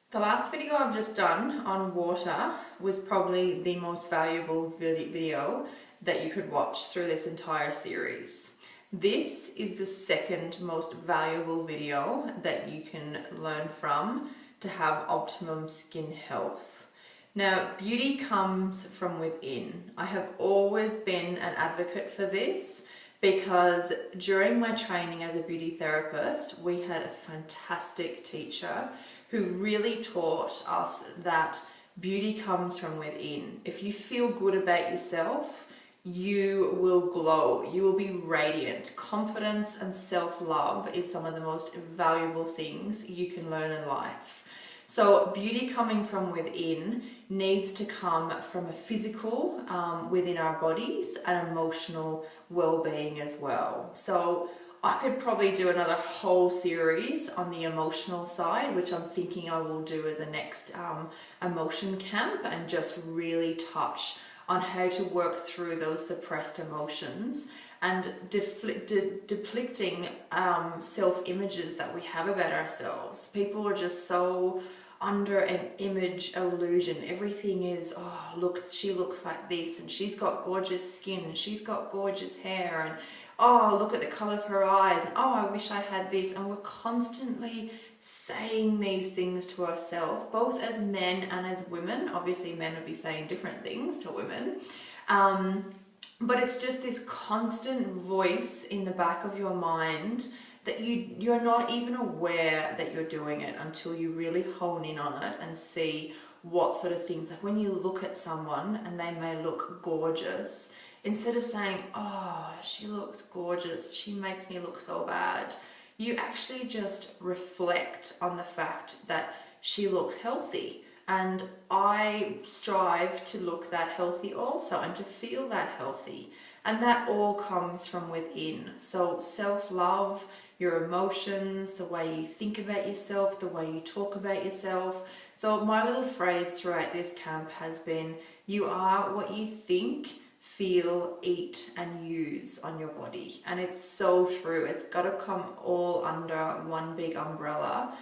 The last video I've just done on water was probably the most valuable video that you could watch through this entire series. This is the second most valuable video that you can learn from to have optimum skin health. Now, beauty comes from within. I have always been an advocate for this because during my training as a beauty therapist, we had a fantastic teacher who really taught us that beauty comes from within. If you feel good about yourself, you will glow, you will be radiant. Confidence and self-love is some of the most valuable things you can learn in life. So beauty coming from within needs to come from a physical within our bodies and emotional well-being as well. So I could probably do another whole series on the emotional side, which I'm thinking I will do as a next emotion camp, and just really touch on how to work through those suppressed emotions and depicting self-images that we have about ourselves. People are just so under an image illusion. Everything is, oh, look, she looks like this, and she's got gorgeous skin, and she's got gorgeous hair, and oh, look at the colour of her eyes, and oh, I wish I had this. And we're constantly saying these things to ourselves, both as men and as women. Obviously, men would be saying different things to women. But it's just this constant voice in the back of your mind that you're not even aware that you're doing it until you really hone in on it and see what sort of things. Like when you look at someone and they may look gorgeous, instead of saying, oh, she looks gorgeous, she makes me look so bad, you actually just reflect on the fact that she looks healthy. And I strive to look that healthy also, and to feel that healthy. And that all comes from within. So self-love, your emotions, the way you think about yourself, the way you talk about yourself. So my little phrase throughout this camp has been, you are what you think, feel, eat and use on your body. And it's so true. It's got to come all under one big umbrella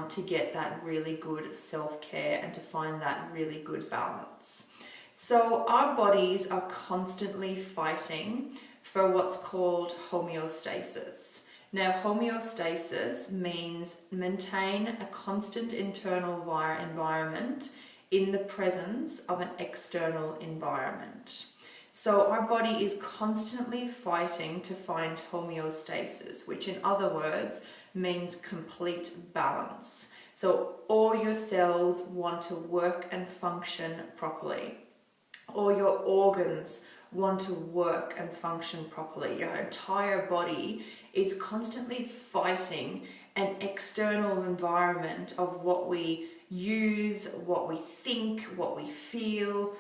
to get that really good self-care and to find that really good balance. So our bodies are constantly fighting for what's called homeostasis. Now, homeostasis means maintain a constant internal environment in the presence of an external environment. So our body is constantly fighting to find homeostasis, which in other words means complete balance. So all your cells want to work and function properly. All your organs want to work and function properly. Your entire body is constantly fighting an external environment of what we use, what we think, what we feel,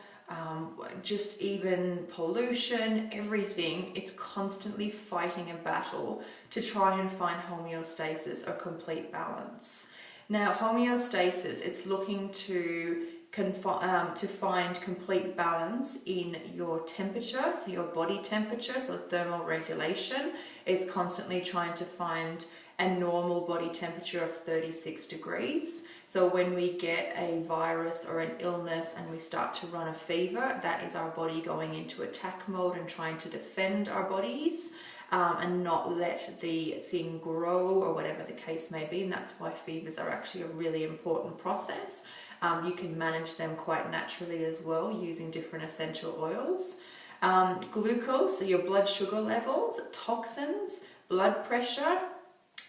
just even pollution, everything. It's constantly fighting a battle to try and find homeostasis or complete balance. Now, homeostasis, it's looking to find complete balance in your temperature, so your body temperature, so thermal regulation. It's constantly trying to find a normal body temperature of 36 degrees. So when we get a virus or an illness and we start to run a fever, that is our body going into attack mode and trying to defend our bodies and not let the thing grow or whatever the case may be. And that's why fevers are actually a really important process. You can manage them quite naturally as well using different essential oils. Glucose, so your blood sugar levels, toxins, blood pressure,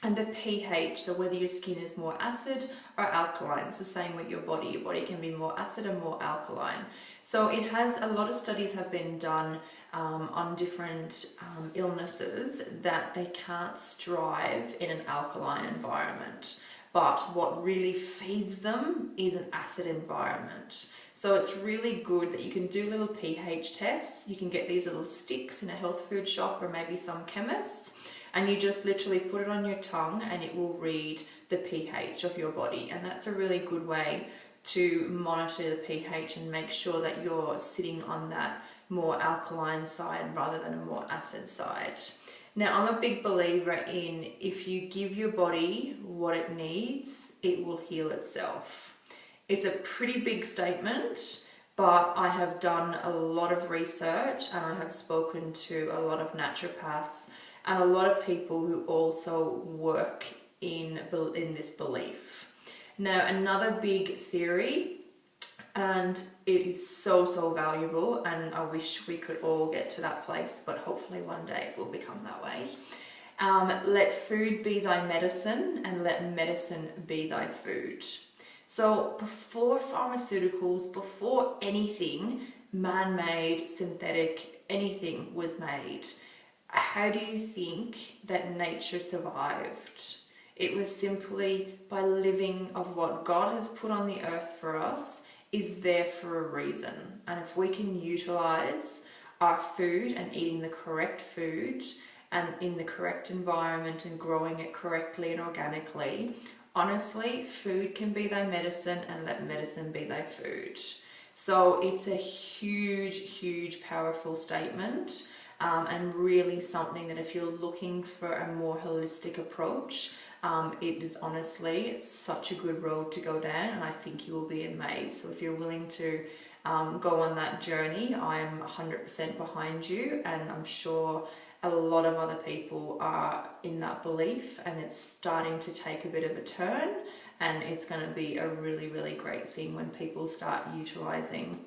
and the pH, so whether your skin is more acid or alkaline. It's the same with your body. Your body can be more acid or more alkaline. So it has, a lot of studies have been done on different illnesses that they can't strive in an alkaline environment. But what really feeds them is an acid environment. So it's really good that you can do little pH tests. You can get these little sticks in a health food shop or maybe some chemists, and you just literally put it on your tongue and it will read the pH of your body. And that's a really good way to monitor the pH and make sure that you're sitting on that more alkaline side rather than a more acid side. Now, I'm a big believer in if you give your body what it needs, it will heal itself. It's a pretty big statement, but I have done a lot of research and I have spoken to a lot of naturopaths and a lot of people who also work in this belief. Now, another big theory, and it is so valuable, and I wish we could all get to that place, but hopefully one day it will become that way. Let food be thy medicine, and let medicine be thy food. So before pharmaceuticals, before anything man-made, synthetic, anything was made, how do you think that nature survived? It was simply by living of what God has put on the earth for us is there for a reason. And if we can utilize our food and eating the correct food and in the correct environment and growing it correctly and organically, honestly, food can be thy medicine and let medicine be thy food. So it's a huge, powerful statement, and really something that if you're looking for a more holistic approach, it is honestly such a good road to go down, and I think you will be amazed. So if you're willing to go on that journey, I'm 100% behind you, and I'm sure a lot of other people are in that belief, and it's starting to take a bit of a turn, and it's going to be a really great thing when people start utilizing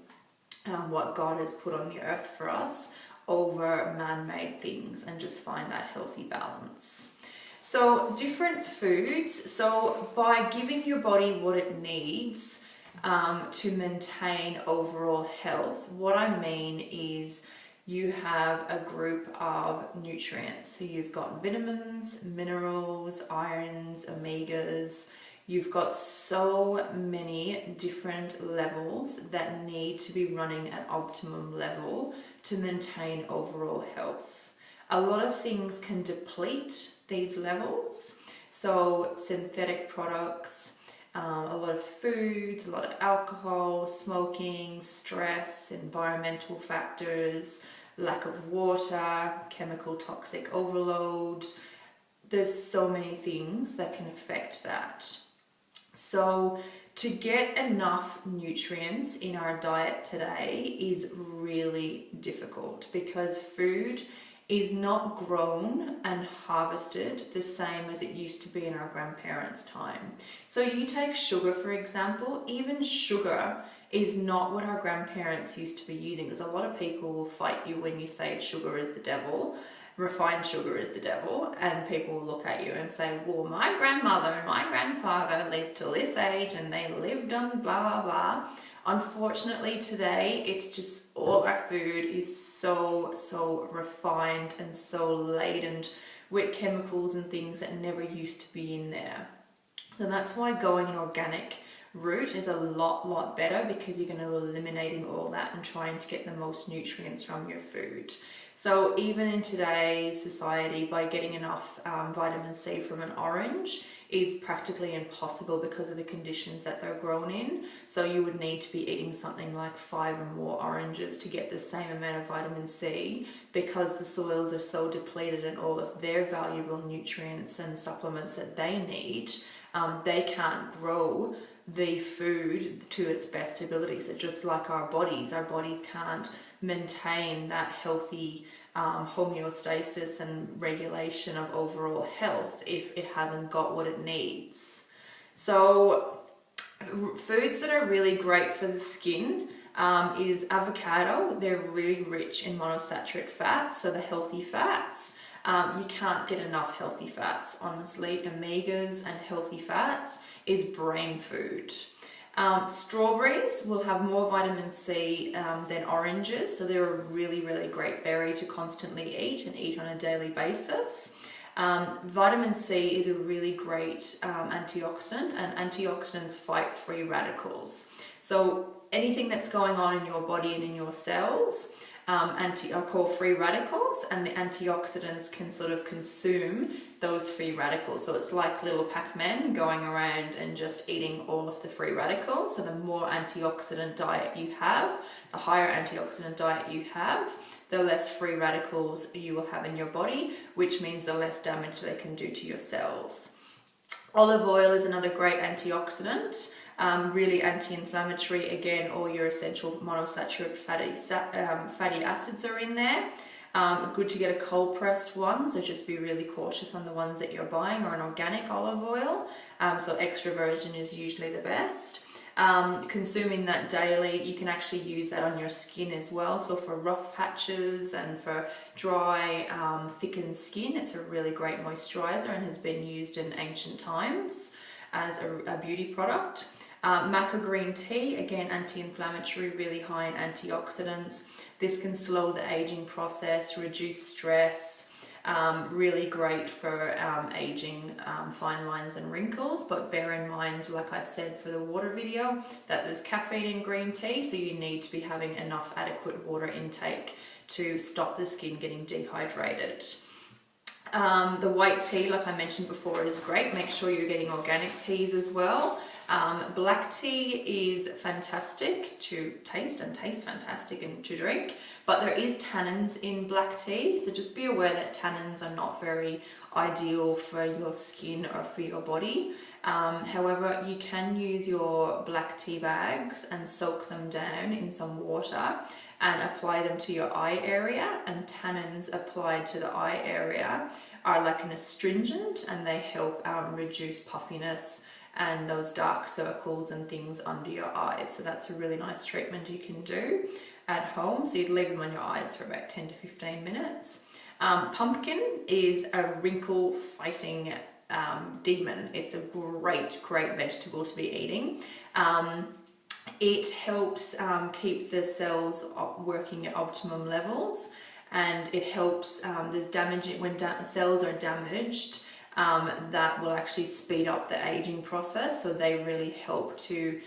what God has put on the earth for us over man-made things and just find that healthy balance. So different foods, so by giving your body what it needs to maintain overall health, what I mean is you have a group of nutrients. So you've got vitamins, minerals, irons, omegas. You've got so many different levels that need to be running at optimum level to maintain overall health. A lot of things can deplete these levels. So synthetic products, a lot of foods, a lot of alcohol, smoking, stress, environmental factors, lack of water, chemical toxic overload. There's so many things that can affect that. So to get enough nutrients in our diet today is really difficult because food is not grown and harvested the same as it used to be in our grandparents' time. So you take sugar, for example, even sugar is not what our grandparents used to be using, because a lot of people will fight you when you say sugar is the devil, refined sugar is the devil, and people will look at you and say, well, my grandmother and my grandfather lived till this age and they lived on blah, blah, blah. Unfortunately today, it's just all our food is so refined and so laden with chemicals and things that never used to be in there. So that's why going an organic route is a lot better, because you're going to eliminating all that and trying to get the most nutrients from your food. So even in today's society, by getting enough vitamin C from an orange is practically impossible because of the conditions that they're grown in. So you would need to be eating something like 5 or more oranges to get the same amount of vitamin C, because the soils are so depleted and all of their valuable nutrients and supplements that they need, they can't grow the food to its best ability. So just like our bodies can't maintain that healthy homeostasis and regulation of overall health if it hasn't got what it needs. So foods that are really great for the skin is avocado. They're really rich in monosaturated fats, so the healthy fats. You can't get enough healthy fats, honestly. Omegas and healthy fats is brain food. Strawberries will have more vitamin C than oranges, so they're a really great berry to constantly eat and eat on a daily basis. Vitamin C is a really great antioxidant, and antioxidants fight free radicals. So anything that's going on in your body and in your cells are called free radicals, and the antioxidants can sort of consume those free radicals. So it's like little Pac-Man going around and just eating all of the free radicals. So the more antioxidant diet you have, the higher antioxidant diet you have, the less free radicals you will have in your body, which means the less damage they can do to your cells. Olive oil is another great antioxidant. Really anti-inflammatory. Again, all your essential monosaturated fatty acids are in there. Good to get a cold pressed one, so just be really cautious on the ones that you're buying, or an organic olive oil. So extra virgin is usually the best. Consuming that daily, you can actually use that on your skin as well. So for rough patches and for dry, thickened skin, it's a really great moisturizer and has been used in ancient times as a beauty product. Maca green tea, again anti-inflammatory, really high in antioxidants. This can slow the aging process, reduce stress. Really great for aging fine lines and wrinkles, but bear in mind, like I said for the water video, that there's caffeine in green tea, so you need to be having enough adequate water intake to stop the skin getting dehydrated. The white tea, like I mentioned before, is great. Make sure you're getting organic teas as well. Black tea is fantastic to taste and tastes fantastic and to drink, but there is tannins in black tea, so just be aware that tannins are not very ideal for your skin or for your body. However, you can use your black tea bags and soak them down in some water and apply them to your eye area, and tannins applied to the eye area are like an astringent, and they help reduce puffiness and those dark circles and things under your eyes. So that's a really nice treatment you can do at home. So you'd leave them on your eyes for about 10 to 15 minutes. Pumpkin is a wrinkle fighting demon. It's a great vegetable to be eating. It helps keep the cells working at optimum levels, and it helps, there's damage when cells are damaged. That will actually speed up the aging process, so they really help to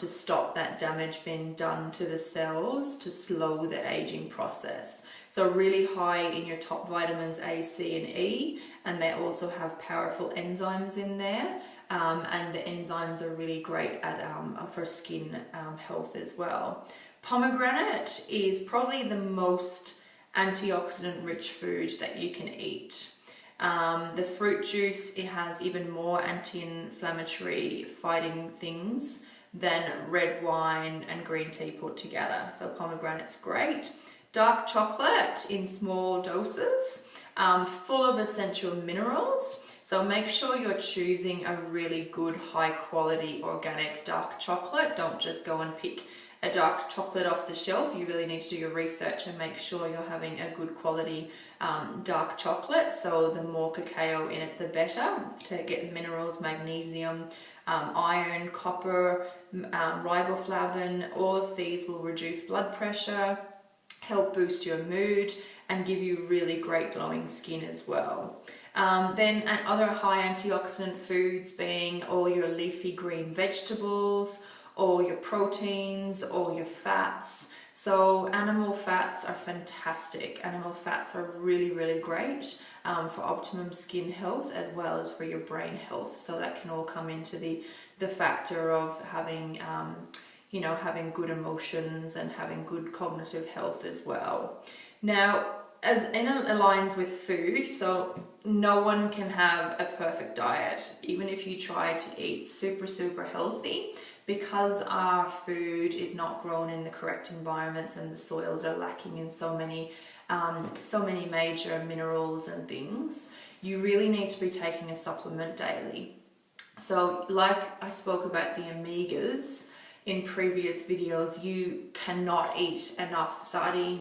stop that damage being done to the cells, to slow the aging process. So really high in your top vitamins A, C and E, and they also have powerful enzymes in there, and the enzymes are really great at for skin health as well. Pomegranate is probably the most antioxidant rich food that you can eat. The fruit juice, it has even more anti-inflammatory fighting things than red wine and green tea put together. So pomegranate's great. Dark chocolate in small doses, full of essential minerals. So make sure you're choosing a really good, high quality organic dark chocolate. Don't just go and pick a dark chocolate off the shelf. You really need to do your research and make sure you're having a good quality dark chocolate. So the more cacao in it, the better, to get minerals, magnesium, iron, copper, riboflavin. All of these will reduce blood pressure, help boost your mood, and give you really great glowing skin as well. Then other high antioxidant foods being all your leafy green vegetables, all your proteins, all your fats. So animal fats are fantastic. Animal fats are really great for optimum skin health as well as for your brain health. So that can all come into the factor of having having good emotions and having good cognitive health as well. Now, as it aligns with food, so no one can have a perfect diet, even if you try to eat super healthy, because our food is not grown in the correct environments and the soils are lacking in so many major minerals and things. You really need to be taking a supplement daily. So like I spoke about the omegas in previous videos, you cannot eat enough sardines,